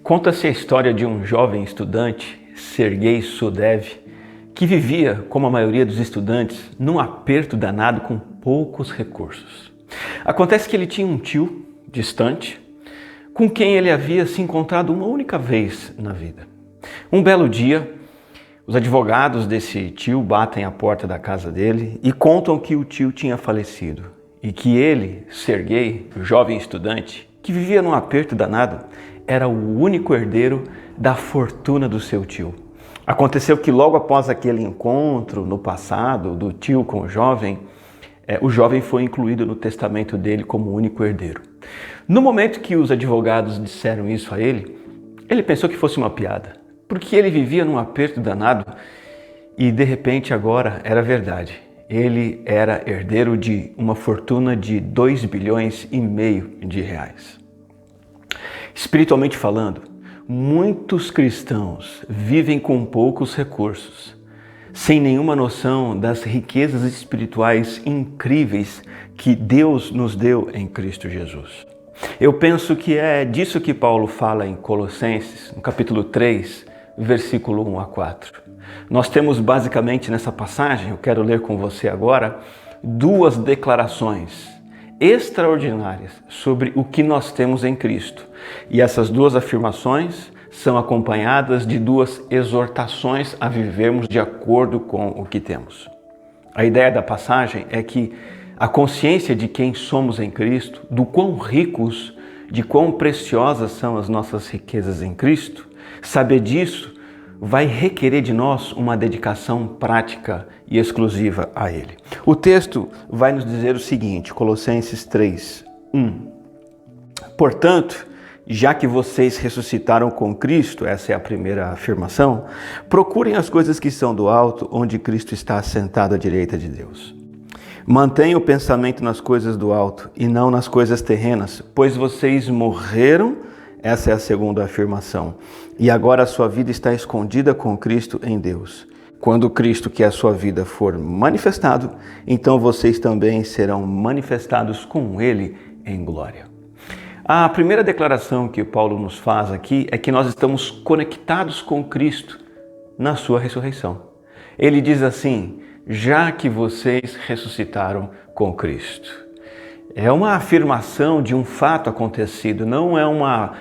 Conta-se a história de um jovem estudante, Sergei Sudev, que vivia, como a maioria dos estudantes, num aperto danado com poucos recursos. Acontece que ele tinha um tio distante, com quem ele havia se encontrado uma única vez na vida. Um belo dia, os advogados desse tio batem à porta da casa dele e contam que o tio tinha falecido e que ele, Sergei, o jovem estudante, que vivia num aperto danado, era o único herdeiro da fortuna do seu tio. Aconteceu que logo após aquele encontro no passado do tio com o jovem foi incluído no testamento dele como único herdeiro. No momento que os advogados disseram isso a ele, ele pensou que fosse uma piada, porque ele vivia num aperto danado e de repente agora era verdade. Ele era herdeiro de uma fortuna de 2,5 bilhões de reais. Espiritualmente falando, muitos cristãos vivem com poucos recursos, sem nenhuma noção das riquezas espirituais incríveis que Deus nos deu em Cristo Jesus. Eu penso que é disso que Paulo fala em Colossenses, no capítulo 3, versículo 1 a 4. Nós temos basicamente nessa passagem, eu quero ler com você agora, duas declarações extraordinárias sobre o que nós temos em Cristo. E essas duas afirmações são acompanhadas de duas exortações a vivermos de acordo com o que temos. A ideia da passagem é que a consciência de quem somos em Cristo, do quão ricos, de quão preciosas são as nossas riquezas em Cristo, saber disso vai requerer de nós uma dedicação prática e exclusiva a Ele. O texto vai nos dizer o seguinte, Colossenses 3, 1. Portanto, já que vocês ressuscitaram com Cristo, essa é a primeira afirmação, procurem as coisas que são do alto, onde Cristo está assentado à direita de Deus. Mantenham o pensamento nas coisas do alto e não nas coisas terrenas, pois vocês morreram. Essa é a segunda afirmação. E agora a sua vida está escondida com Cristo em Deus. Quando Cristo, que é a sua vida, for manifestado, então vocês também serão manifestados com Ele em glória. A primeira declaração que Paulo nos faz aqui é que nós estamos conectados com Cristo na sua ressurreição. Ele diz assim, já que vocês ressuscitaram com Cristo. É uma afirmação de um fato acontecido, não é uma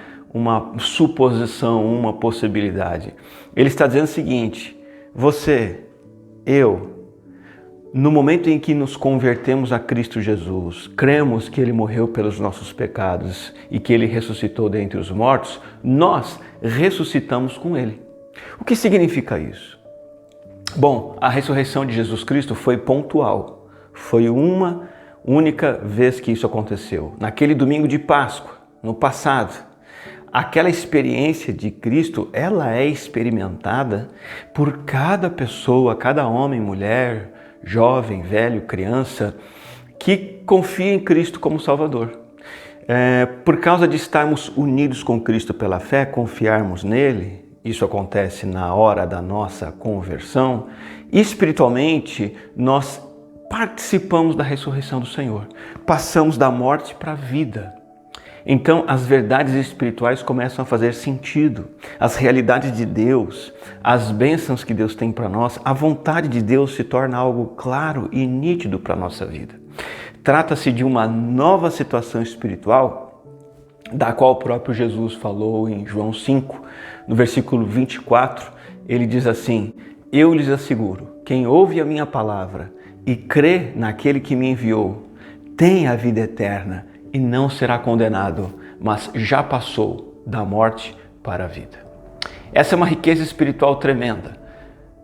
suposição, uma possibilidade. Ele está dizendo o seguinte, você, eu, no momento em que nos convertemos a Cristo Jesus, cremos que Ele morreu pelos nossos pecados e que Ele ressuscitou dentre os mortos, nós ressuscitamos com Ele. O que significa isso? Bom, a ressurreição de Jesus Cristo foi pontual, foi uma única vez que isso aconteceu, naquele domingo de Páscoa, no passado. Aquela experiência de Cristo, ela é experimentada por cada pessoa, cada homem, mulher, jovem, velho, criança, que confia em Cristo como Salvador. Por causa de estarmos unidos com Cristo pela fé, confiarmos nele, isso acontece na hora da nossa conversão, espiritualmente nós participamos da ressurreição do Senhor, passamos da morte para a vida. Então as verdades espirituais começam a fazer sentido, as realidades de Deus, as bênçãos que Deus tem para nós, a vontade de Deus se torna algo claro e nítido para a nossa vida. Trata-se de uma nova situação espiritual, da qual o próprio Jesus falou em João 5, no versículo 24, ele diz assim, eu lhes asseguro, quem ouve a minha palavra e crê naquele que me enviou, tem a vida eterna e não será condenado, mas já passou da morte para a vida. Essa é uma riqueza espiritual tremenda.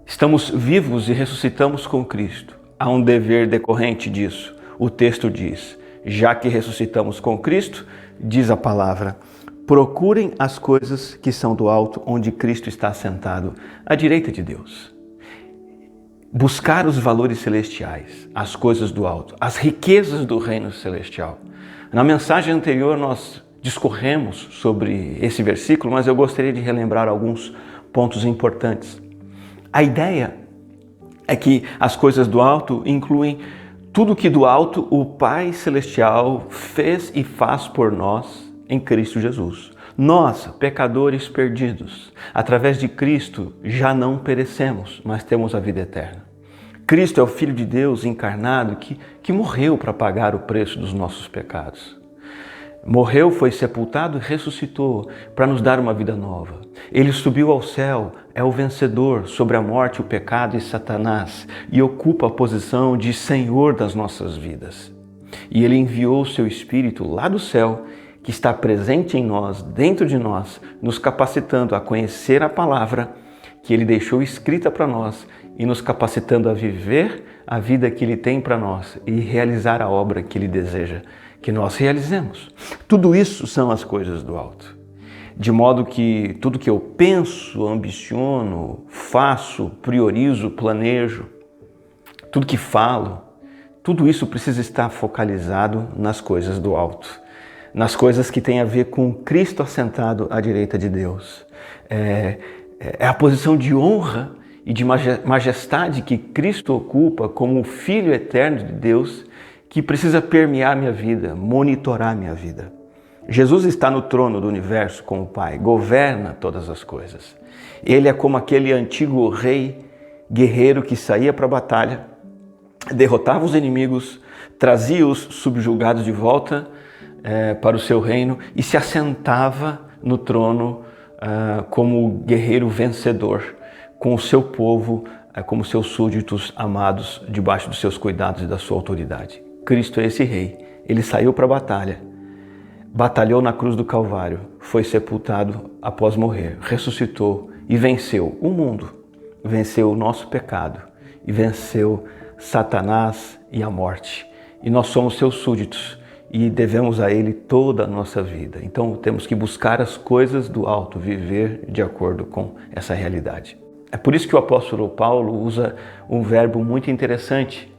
Estamos vivos e ressuscitamos com Cristo. Há um dever decorrente disso. O texto diz, já que ressuscitamos com Cristo, diz a palavra, procurem as coisas que são do alto, onde Cristo está sentado, à direita de Deus. Buscar os valores celestiais, as coisas do alto, as riquezas do reino celestial. Na mensagem anterior nós discorremos sobre esse versículo, mas eu gostaria de relembrar alguns pontos importantes. A ideia é que as coisas do alto incluem tudo que do alto o Pai Celestial fez e faz por nós em Cristo Jesus. Nós, pecadores perdidos, através de Cristo já não perecemos, mas temos a vida eterna. Cristo é o Filho de Deus encarnado que morreu para pagar o preço dos nossos pecados. Morreu, foi sepultado e ressuscitou para nos dar uma vida nova. Ele subiu ao céu, é o vencedor sobre a morte, o pecado e Satanás e ocupa a posição de Senhor das nossas vidas. E Ele enviou o seu Espírito lá do céu, que está presente em nós, dentro de nós, nos capacitando a conhecer a palavra que Ele deixou escrita para nós e nos capacitando a viver a vida que Ele tem para nós e realizar a obra que Ele deseja que nós realizemos. Tudo isso são as coisas do alto. De modo que tudo que eu penso, ambiciono, faço, priorizo, planejo, tudo que falo, tudo isso precisa estar focalizado nas coisas do alto, nas coisas que têm a ver com Cristo assentado à direita de Deus. É a posição de honra e de majestade que Cristo ocupa como o Filho eterno de Deus, que precisa permear minha vida, monitorar minha vida. Jesus está no trono do universo com o Pai, governa todas as coisas. Ele é como aquele antigo rei guerreiro que saía para a batalha, derrotava os inimigos, trazia os subjugados de volta para o seu reino e se assentava no trono como guerreiro vencedor, com o seu povo, como seus súditos amados, debaixo dos seus cuidados e da sua autoridade. Cristo é esse rei. Ele saiu para a batalha, batalhou na cruz do Calvário, foi sepultado após morrer, ressuscitou e venceu o mundo, venceu o nosso pecado e venceu Satanás e a morte. E nós somos seus súditos e devemos a Ele toda a nossa vida. Então temos que buscar as coisas do alto, viver de acordo com essa realidade. É por isso que o apóstolo Paulo usa um verbo muito interessante.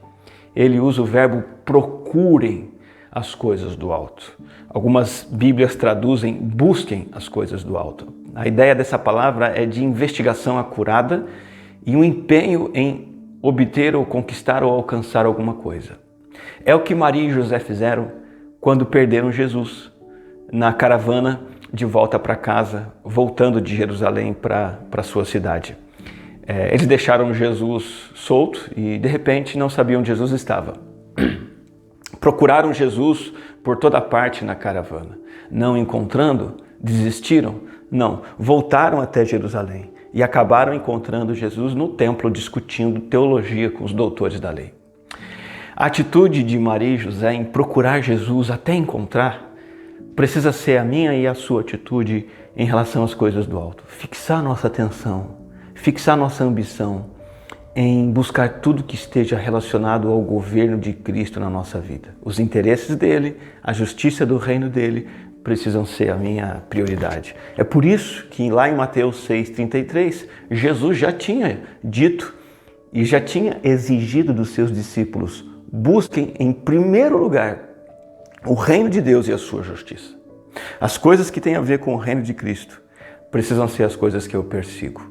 Ele usa o verbo procurem as coisas do alto. Algumas Bíblias traduzem busquem as coisas do alto. A ideia dessa palavra é de investigação acurada e um empenho em obter ou conquistar ou alcançar alguma coisa. É o que Maria e José fizeram quando perderam Jesus na caravana de volta para casa, voltando de Jerusalém para sua cidade. Eles deixaram Jesus solto e de repente não sabiam onde Jesus estava. Procuraram Jesus por toda parte na caravana. Não encontrando, desistiram? Não, voltaram até Jerusalém e acabaram encontrando Jesus no templo discutindo teologia com os doutores da lei. A atitude de Maria e José em procurar Jesus até encontrar precisa ser a minha e a sua atitude em relação às coisas do alto. Fixar nossa atenção, fixar nossa ambição em buscar tudo que esteja relacionado ao governo de Cristo na nossa vida. Os interesses dele, a justiça do reino dele precisam ser a minha prioridade. É por isso que lá em Mateus 6,33, Jesus já tinha dito e já tinha exigido dos seus discípulos: busquem em primeiro lugar o reino de Deus e a sua justiça. As coisas que têm a ver com o reino de Cristo precisam ser as coisas que eu persigo.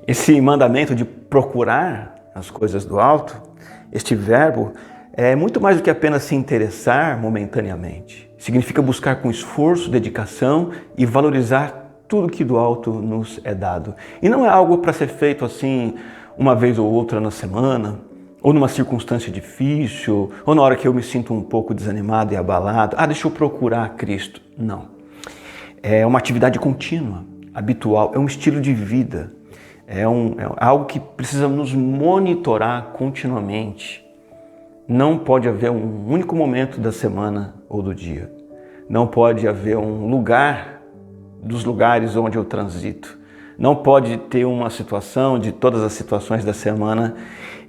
Esse mandamento de procurar as coisas do alto, este verbo, é muito mais do que apenas se interessar momentaneamente. Significa buscar com esforço, dedicação e valorizar tudo que do alto nos é dado. E não é algo para ser feito assim uma vez ou outra na semana, ou numa circunstância difícil, ou na hora que eu me sinto um pouco desanimado e abalado. Deixa eu procurar Cristo. Não. É uma atividade contínua, habitual, é um estilo de vida. É algo que precisa nos monitorar continuamente. Não pode haver um único momento da semana ou do dia. Não pode haver um lugar dos lugares onde eu transito. Não pode ter uma situação de todas as situações da semana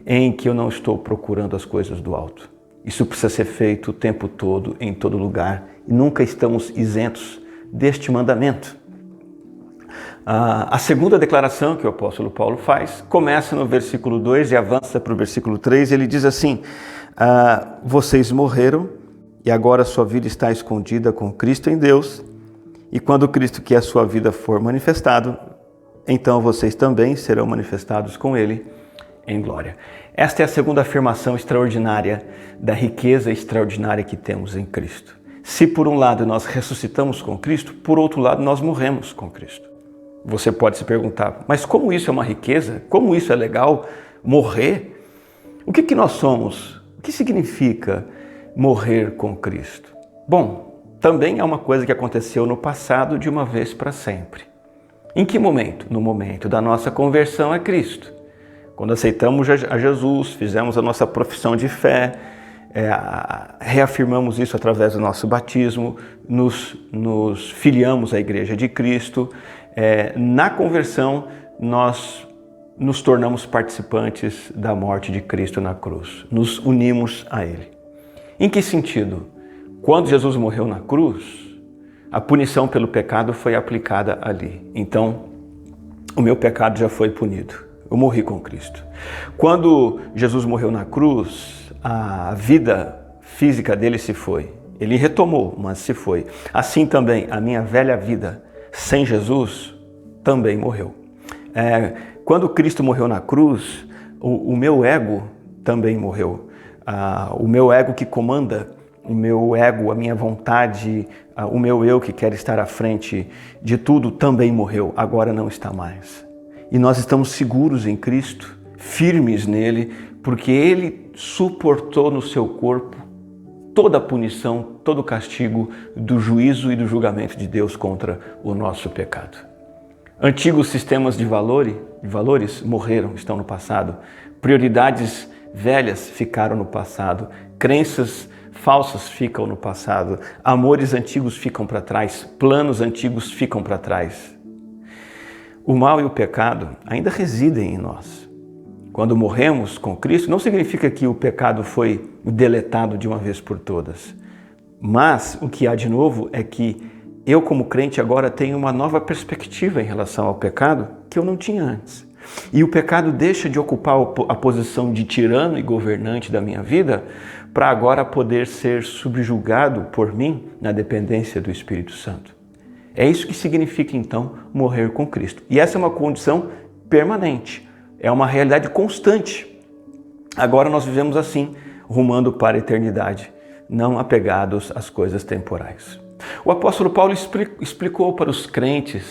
em que eu não estou procurando as coisas do alto. Isso precisa ser feito o tempo todo, em todo lugar. E nunca estamos isentos deste mandamento. A segunda declaração que o apóstolo Paulo faz começa no versículo 2 e avança para o versículo 3. Ele diz assim: vocês morreram e agora sua vida está escondida com Cristo em Deus. E quando Cristo, que é a sua vida, for manifestado, então vocês também serão manifestados com Ele em glória. Esta é a segunda afirmação extraordinária da riqueza extraordinária que temos em Cristo. Se por um lado nós ressuscitamos com Cristo, por outro lado nós morremos com Cristo. Você pode se perguntar, mas como isso é uma riqueza? Como isso é legal? Morrer? O que nós somos? O que significa morrer com Cristo? Bom, também é uma coisa que aconteceu no passado de uma vez para sempre. Em que momento? No momento da nossa conversão a Cristo. Quando aceitamos a Jesus, fizemos a nossa profissão de fé, reafirmamos isso através do nosso batismo, nos filiamos à Igreja de Cristo. Na conversão, nós nos tornamos participantes da morte de Cristo na cruz. Nos unimos a Ele. Em que sentido? Quando Jesus morreu na cruz, a punição pelo pecado foi aplicada ali. Então, o meu pecado já foi punido. Eu morri com Cristo. Quando Jesus morreu na cruz, a vida física dele se foi. Ele retomou, mas se foi. Assim também, a minha velha vida sem Jesus também morreu. Quando Cristo morreu na cruz, o meu ego também morreu. O meu ego que comanda, o meu ego, a minha vontade, o meu eu que quer estar à frente de tudo também morreu, agora não está mais. E nós estamos seguros em Cristo, firmes nele, porque ele suportou no seu corpo toda a punição, todo o castigo do juízo e do julgamento de Deus contra o nosso pecado. Antigos sistemas de valores morreram, estão no passado. Prioridades velhas ficaram no passado. Crenças falsas ficam no passado. Amores antigos ficam para trás. Planos antigos ficam para trás. O mal e o pecado ainda residem em nós. Quando morremos com Cristo, não significa que o pecado foi deletado de uma vez por todas. Mas o que há de novo é que eu, como crente, agora tenho uma nova perspectiva em relação ao pecado que eu não tinha antes. E o pecado deixa de ocupar a posição de tirano e governante da minha vida para agora poder ser subjugado por mim na dependência do Espírito Santo. É isso que significa, então, morrer com Cristo. E essa é uma condição permanente, é uma realidade constante. Agora nós vivemos assim, rumando para a eternidade, não apegados às coisas temporais. O apóstolo Paulo explicou para os crentes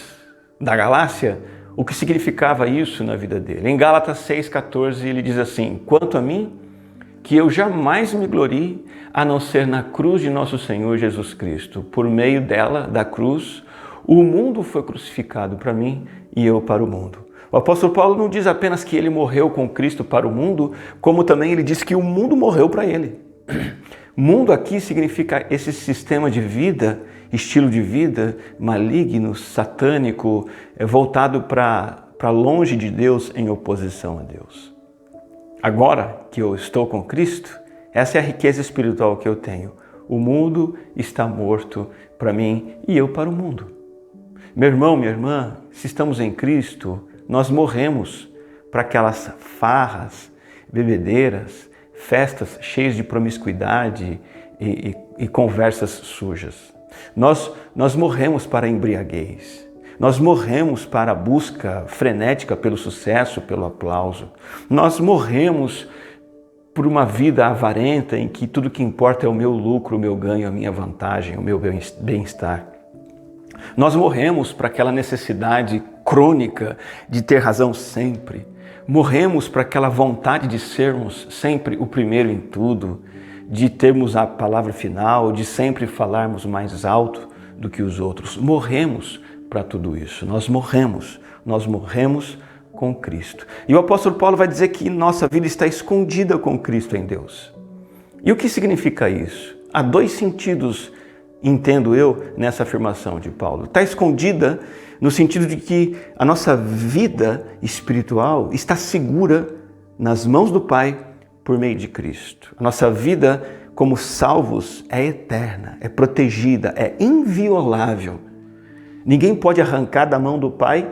da Galácia o que significava isso na vida dele. Em Gálatas 6,14 ele diz assim: quanto a mim, que eu jamais me glorie a não ser na cruz de nosso Senhor Jesus Cristo. Por meio dela, da cruz, o mundo foi crucificado para mim e eu para o mundo. O apóstolo Paulo não diz apenas que ele morreu com Cristo para o mundo, como também ele diz que o mundo morreu para ele. Mundo aqui significa esse sistema de vida, estilo de vida maligno, satânico, voltado para longe de Deus, em oposição a Deus. Agora que eu estou com Cristo, essa é a riqueza espiritual que eu tenho. O mundo está morto para mim e eu para o mundo. Meu irmão, minha irmã, se estamos em Cristo, nós morremos para aquelas farras, bebedeiras, festas cheias de promiscuidade e conversas sujas. Nós morremos para a embriaguez. Nós morremos para a busca frenética pelo sucesso, pelo aplauso. Nós morremos por uma vida avarenta em que tudo que importa é o meu lucro, o meu ganho, a minha vantagem, o meu bem-estar. Nós morremos para aquela necessidade crônica de ter razão sempre. Morremos para aquela vontade de sermos sempre o primeiro em tudo, de termos a palavra final, de sempre falarmos mais alto do que os outros. Morremos para tudo isso. Nós morremos com Cristo. E o apóstolo Paulo vai dizer que nossa vida está escondida com Cristo em Deus. E o que significa isso? Há dois sentidos, entendo eu, nessa afirmação de Paulo. Está escondida no sentido de que a nossa vida espiritual está segura nas mãos do Pai por meio de Cristo. A nossa vida como salvos é eterna, é protegida, é inviolável. Ninguém pode arrancar da mão do Pai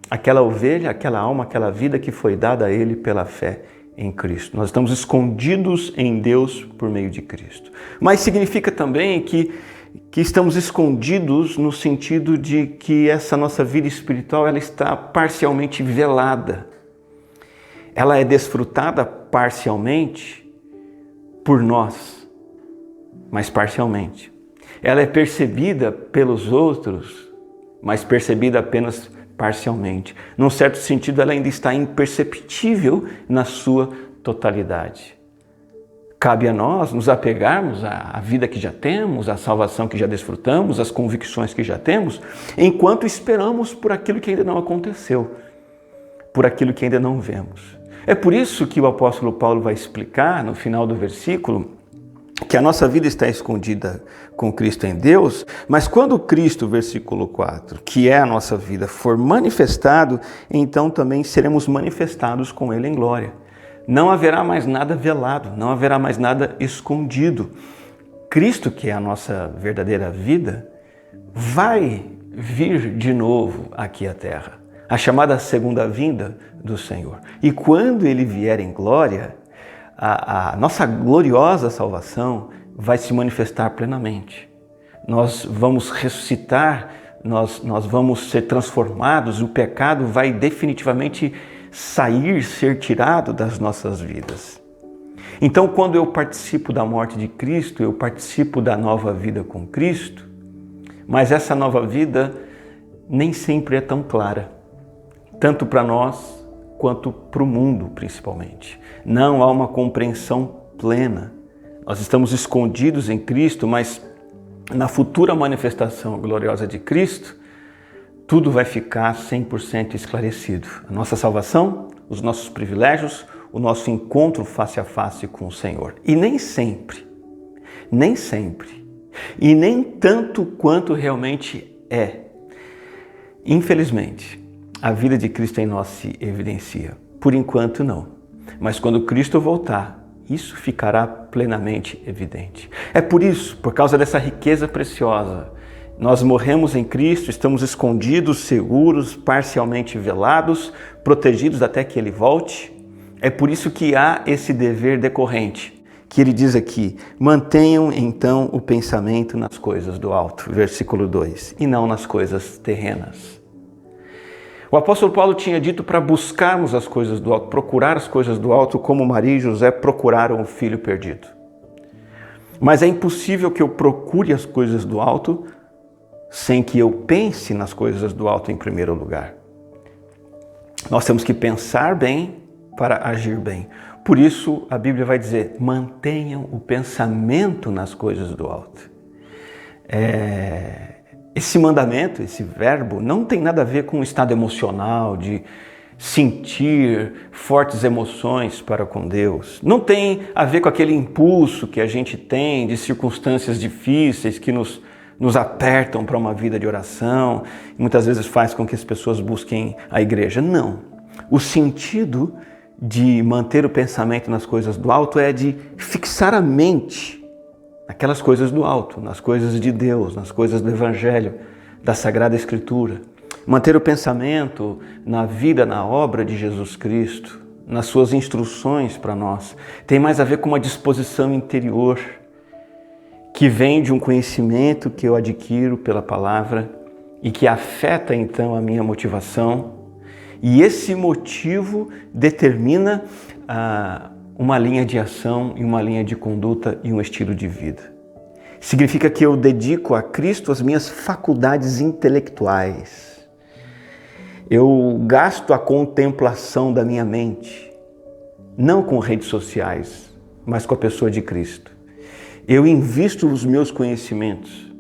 aquela ovelha, aquela alma, aquela vida que foi dada a Ele pela fé em Cristo. Nós estamos escondidos em Deus por meio de Cristo. Mas significa também que estamos escondidos no sentido de que essa nossa vida espiritual ela está parcialmente velada. Ela é desfrutada parcialmente por nós, mas parcialmente. Ela é percebida pelos outros, mas percebida apenas parcialmente. Num certo sentido, ela ainda está imperceptível na sua totalidade. Cabe a nós nos apegarmos à vida que já temos, à salvação que já desfrutamos, às convicções que já temos, enquanto esperamos por aquilo que ainda não aconteceu, por aquilo que ainda não vemos. É por isso que o apóstolo Paulo vai explicar no final do versículo que a nossa vida está escondida com Cristo em Deus, mas quando Cristo, versículo 4, que é a nossa vida, for manifestado, então também seremos manifestados com Ele em glória. Não haverá mais nada velado, não haverá mais nada escondido. Cristo, que é a nossa verdadeira vida, vai vir de novo aqui à terra, a chamada segunda vinda do Senhor. E quando Ele vier em glória, a nossa gloriosa salvação vai se manifestar plenamente. Nós vamos ressuscitar, nós vamos ser transformados, o pecado vai definitivamente ser tirado das nossas vidas. Então, quando eu participo da morte de Cristo, eu participo da nova vida com Cristo, mas essa nova vida nem sempre é tão clara, tanto para nós quanto para o mundo, principalmente. Não há uma compreensão plena. Nós estamos escondidos em Cristo, mas na futura manifestação gloriosa de Cristo, tudo vai ficar 100% esclarecido. A nossa salvação, os nossos privilégios, o nosso encontro face a face com o Senhor. E nem sempre, e nem tanto quanto realmente é. Infelizmente, a vida de Cristo em nós se evidencia. Por enquanto, não. Mas quando Cristo voltar, isso ficará plenamente evidente. É por isso, por causa dessa riqueza preciosa, nós morremos em Cristo, estamos escondidos, seguros, parcialmente velados, protegidos até que Ele volte. É por isso que há esse dever decorrente, que Ele diz aqui: mantenham então o pensamento nas coisas do alto, versículo 2, e não nas coisas terrenas. O apóstolo Paulo tinha dito para buscarmos as coisas do alto, procurar as coisas do alto, como Maria e José procuraram o filho perdido. Mas é impossível que eu procure as coisas do alto sem que eu pense nas coisas do alto em primeiro lugar. Nós temos que pensar bem para agir bem. Por isso a Bíblia vai dizer: mantenham o pensamento nas coisas do alto. Esse mandamento, esse verbo, não tem nada a ver com o estado emocional de sentir fortes emoções para com Deus. Não tem a ver com aquele impulso que a gente tem de circunstâncias difíceis que nos apertam para uma vida de oração e muitas vezes faz com que as pessoas busquem a igreja. Não. O sentido de manter o pensamento nas coisas do alto é de fixar a mente naquelas coisas do alto, nas coisas de Deus, nas coisas do Evangelho, da Sagrada Escritura. Manter o pensamento na vida, na obra de Jesus Cristo, nas suas instruções para nós. Tem mais a ver com uma disposição interior que vem de um conhecimento que eu adquiro pela palavra e que afeta então a minha motivação. E esse motivo determina uma linha de ação e uma linha de conduta e um estilo de vida. Significa que eu dedico a Cristo as minhas faculdades intelectuais. Eu gasto a contemplação da minha mente, não com redes sociais, mas com a pessoa de Cristo. Eu invisto os meus conhecimentos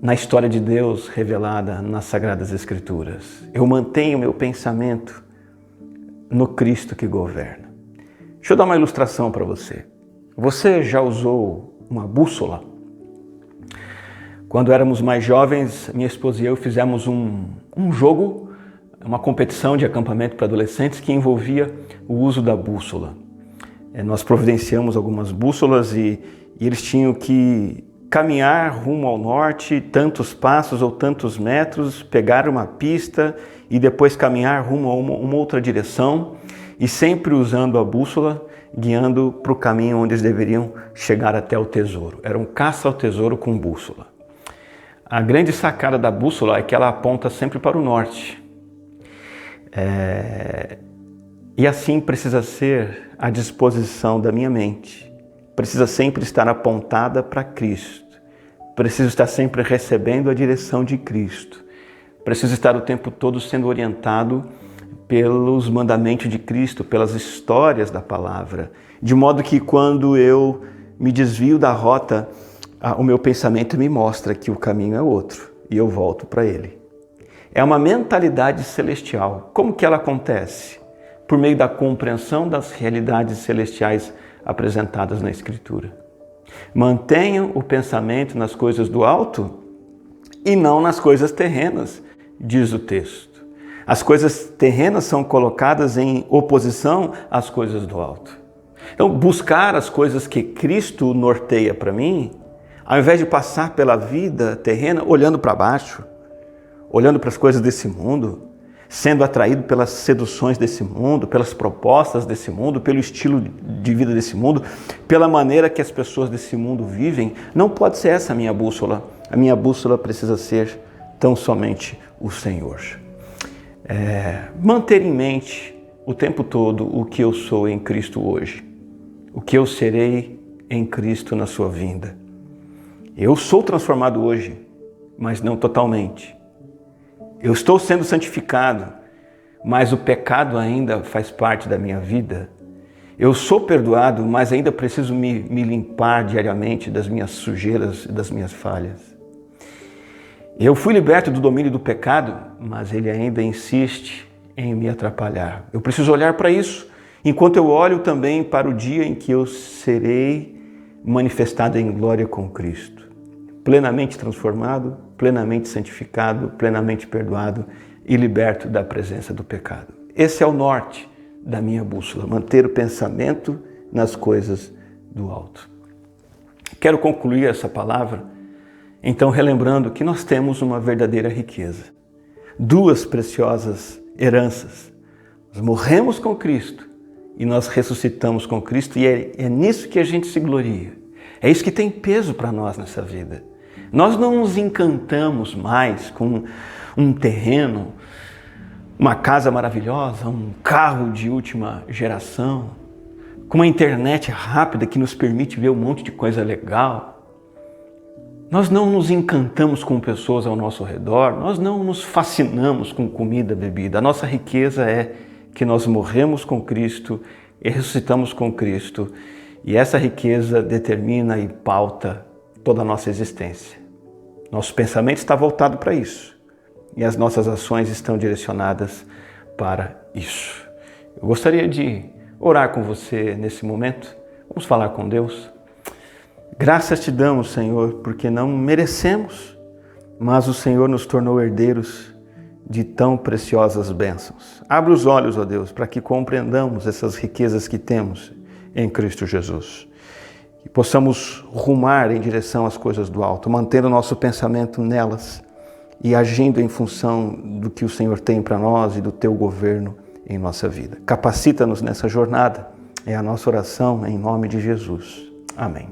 na história de Deus revelada nas Sagradas Escrituras. Eu mantenho meu pensamento no Cristo que governa. Deixa eu dar uma ilustração para você. Você já usou uma bússola? Quando éramos mais jovens, minha esposa e eu fizemos um jogo, uma competição de acampamento para adolescentes que envolvia o uso da bússola. Nós providenciamos algumas bússolas e eles tinham que caminhar rumo ao norte, tantos passos ou tantos metros, pegar uma pista e depois caminhar rumo a uma outra direção, e sempre usando a bússola, guiando para o caminho onde eles deveriam chegar até o tesouro. Era um caça ao tesouro com bússola. A grande sacada da bússola é que ela aponta sempre para o norte. E assim precisa ser a disposição da minha mente. Precisa sempre estar apontada para Cristo, preciso estar sempre recebendo a direção de Cristo. Preciso estar o tempo todo sendo orientado pelos mandamentos de Cristo, pelas histórias da palavra, de modo que quando eu me desvio da rota, o meu pensamento me mostra que o caminho é outro e eu volto para ele. É uma mentalidade celestial. Como que ela acontece? Por meio da compreensão das realidades celestiais apresentadas na Escritura. Mantenham o pensamento nas coisas do alto e não nas coisas terrenas, diz o texto. As coisas terrenas são colocadas em oposição às coisas do alto. Então, buscar as coisas que Cristo norteia para mim, ao invés de passar pela vida terrena olhando para baixo, olhando para as coisas desse mundo, sendo atraído pelas seduções desse mundo, pelas propostas desse mundo, pelo estilo de vida desse mundo, pela maneira que as pessoas desse mundo vivem, não pode ser essa a minha bússola. A minha bússola precisa ser tão somente o Senhor. Manter em mente o tempo todo o que eu sou em Cristo hoje, o que eu serei em Cristo na sua vinda. Eu sou transformado hoje, mas não totalmente. Eu estou sendo santificado, mas o pecado ainda faz parte da minha vida. Eu sou perdoado, mas ainda preciso me limpar diariamente das minhas sujeiras e das minhas falhas. Eu fui liberto do domínio do pecado, mas ele ainda insiste em me atrapalhar. Eu preciso olhar para isso, enquanto eu olho também para o dia em que eu serei manifestado em glória com Cristo. Plenamente transformado, plenamente santificado, plenamente perdoado e liberto da presença do pecado. Esse é o norte da minha bússola, manter o pensamento nas coisas do alto. Quero concluir essa palavra, então, relembrando que nós temos uma verdadeira riqueza, duas preciosas heranças. Nós morremos com Cristo e nós ressuscitamos com Cristo, e é nisso que a gente se gloria. É isso que tem peso para nós nessa vida. Nós não nos encantamos mais com um terreno, uma casa maravilhosa, um carro de última geração, com uma internet rápida que nos permite ver um monte de coisa legal. Nós não nos encantamos com pessoas ao nosso redor, nós não nos fascinamos com comida, bebida. A nossa riqueza é que nós morremos com Cristo e ressuscitamos com Cristo, e essa riqueza determina e pauta toda a nossa existência. Nosso pensamento está voltado para isso e as nossas ações estão direcionadas para isso. Eu gostaria de orar com você nesse momento. Vamos falar com Deus. Graças te damos, Senhor, porque não merecemos, mas o Senhor nos tornou herdeiros de tão preciosas bênçãos. Abre os olhos, ó Deus, para que compreendamos essas riquezas que temos em Cristo Jesus. Que possamos rumar em direção às coisas do alto, mantendo o nosso pensamento nelas e agindo em função do que o Senhor tem para nós e do teu governo em nossa vida. Capacita-nos nessa jornada, é a nossa oração em nome de Jesus. Amém.